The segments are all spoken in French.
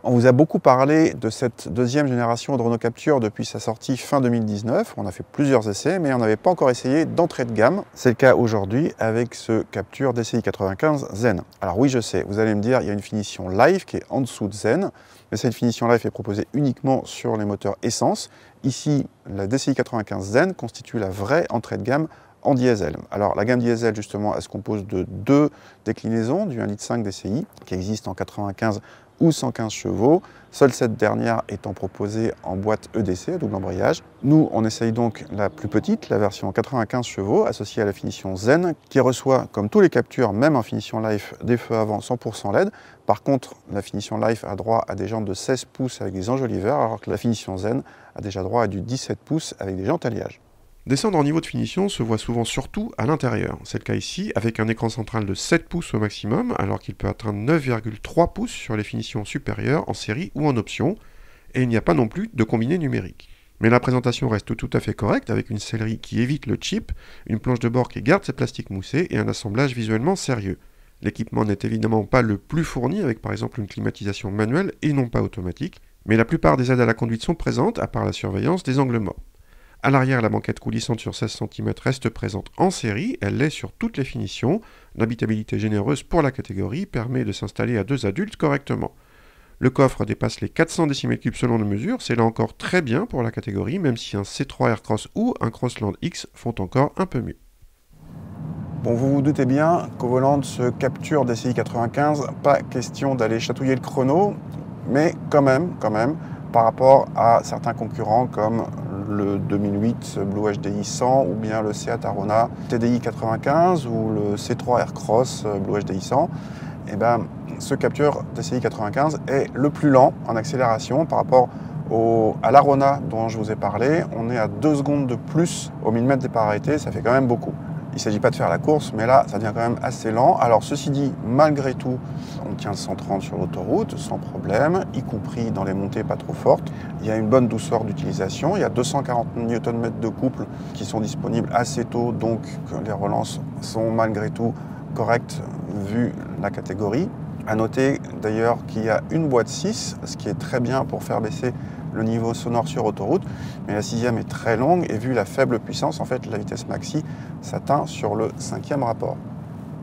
On vous a beaucoup parlé de cette deuxième génération de Renault Captur depuis sa sortie fin 2019. On a fait plusieurs essais, mais on n'avait pas encore essayé d'entrée de gamme. C'est le cas aujourd'hui avec ce Captur DCI 95 Zen. Alors oui, je sais, vous allez me dire, il y a une finition Life qui est en dessous de Zen, mais cette finition Life est proposée uniquement sur les moteurs essence. Ici, la DCI 95 Zen constitue la vraie entrée de gamme en diesel. Alors la gamme diesel justement, elle se compose de deux déclinaisons du 1,5 litre DCI qui existent en 95 ou 115 chevaux, seule cette dernière étant proposée en boîte EDC, double embrayage. Nous, on essaye donc la plus petite, la version 95 chevaux, associée à la finition Zen, qui reçoit, comme tous les Capturs, même en finition Life, des feux avant 100% LED. Par contre, la finition Life a droit à des jantes de 16 pouces avec des enjoliveurs, alors que la finition Zen a déjà droit à du 17 pouces avec des jantes alliage. Descendre en niveau de finition se voit souvent surtout à l'intérieur. C'est le cas ici, avec un écran central de 7 pouces au maximum, alors qu'il peut atteindre 9,3 pouces sur les finitions supérieures en série ou en option, et il n'y a pas non plus de combiné numérique. Mais la présentation reste tout à fait correcte, avec une sellerie qui évite le chip, une planche de bord qui garde ses plastiques moussés et un assemblage visuellement sérieux. L'équipement n'est évidemment pas le plus fourni, avec par exemple une climatisation manuelle et non pas automatique, mais la plupart des aides à la conduite sont présentes, à part la surveillance des angles morts. À l'arrière, la banquette coulissante sur 16 cm reste présente en série, elle l'est sur toutes les finitions. L'habitabilité généreuse pour la catégorie permet de s'installer à 2 adultes correctement. Le coffre dépasse les 400 cm3 selon nos mesures, c'est là encore très bien pour la catégorie, même si un C3 Aircross ou un Crossland X font encore un peu mieux. Bon, vous vous doutez bien qu'au volant de ce Captur DCI 95, pas question d'aller chatouiller le chrono, mais quand même, par rapport à certains concurrents comme le 2008 Blue HDI 100 ou bien le Seat Arona TDI 95 ou le C3 Aircross Blue HDI 100, et ben, ce Captur DCI 95 est le plus lent en accélération par rapport à l'Arona dont je vous ai parlé. On est à 2 secondes de plus au millimètre des par arrêté, ça fait quand même beaucoup. Il ne s'agit pas de faire la course, mais là, ça devient quand même assez lent. Alors, ceci dit, malgré tout, on tient le 130 sur l'autoroute, sans problème, y compris dans les montées pas trop fortes. Il y a une bonne douceur d'utilisation. Il y a 240 Nm de couple qui sont disponibles assez tôt, donc les relances sont malgré tout correctes vu la catégorie. À noter d'ailleurs qu'il y a une boîte 6, ce qui est très bien pour faire baisser le niveau sonore sur autoroute, mais la 6e est très longue et vu la faible puissance, en fait, la vitesse maxi s'atteint sur le 5e rapport.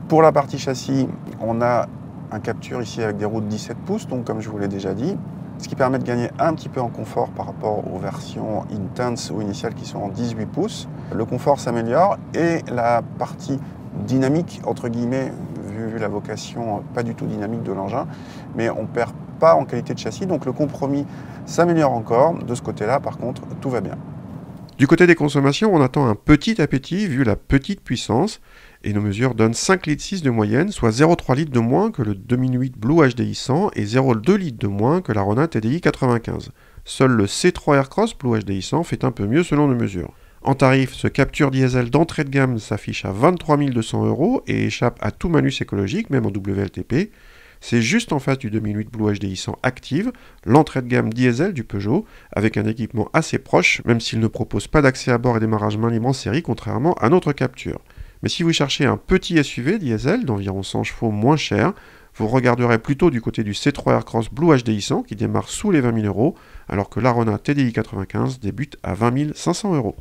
Pour la partie châssis, on a un Captur ici avec des roues de 17 pouces, donc comme je vous l'ai déjà dit, ce qui permet de gagner un petit peu en confort par rapport aux versions Intense ou initiales qui sont en 18 pouces. Le confort s'améliore et la partie dynamique, entre guillemets, vu la vocation pas du tout dynamique de l'engin, mais on perd pas en qualité de châssis, donc le compromis s'améliore encore. De ce côté-là, par contre, tout va bien. Du côté des consommations, on attend un petit appétit vu la petite puissance, et nos mesures donnent 5,6 litres de moyenne, soit 0,3 litres de moins que le 2008 Blue HDI 100 et 0,2 litres de moins que l'Arona TDI 95. Seul le C3 Aircross Blue HDI 100 fait un peu mieux selon nos mesures. En tarif, ce Captur diesel d'entrée de gamme s'affiche à 23 200 € et échappe à tout malus écologique, même en WLTP. C'est juste en face du 2008 Blue HDI 100 Active, l'entrée de gamme diesel du Peugeot, avec un équipement assez proche, même s'il ne propose pas d'accès à bord et démarrage main libre en série, contrairement à notre Captur. Mais si vous cherchez un petit SUV diesel d'environ 100 chevaux moins cher, vous regarderez plutôt du côté du C3 Aircross Blue HDI 100 qui démarre sous les 20 000 €, alors que l'Arona TDI 95 débute à 20 500 €.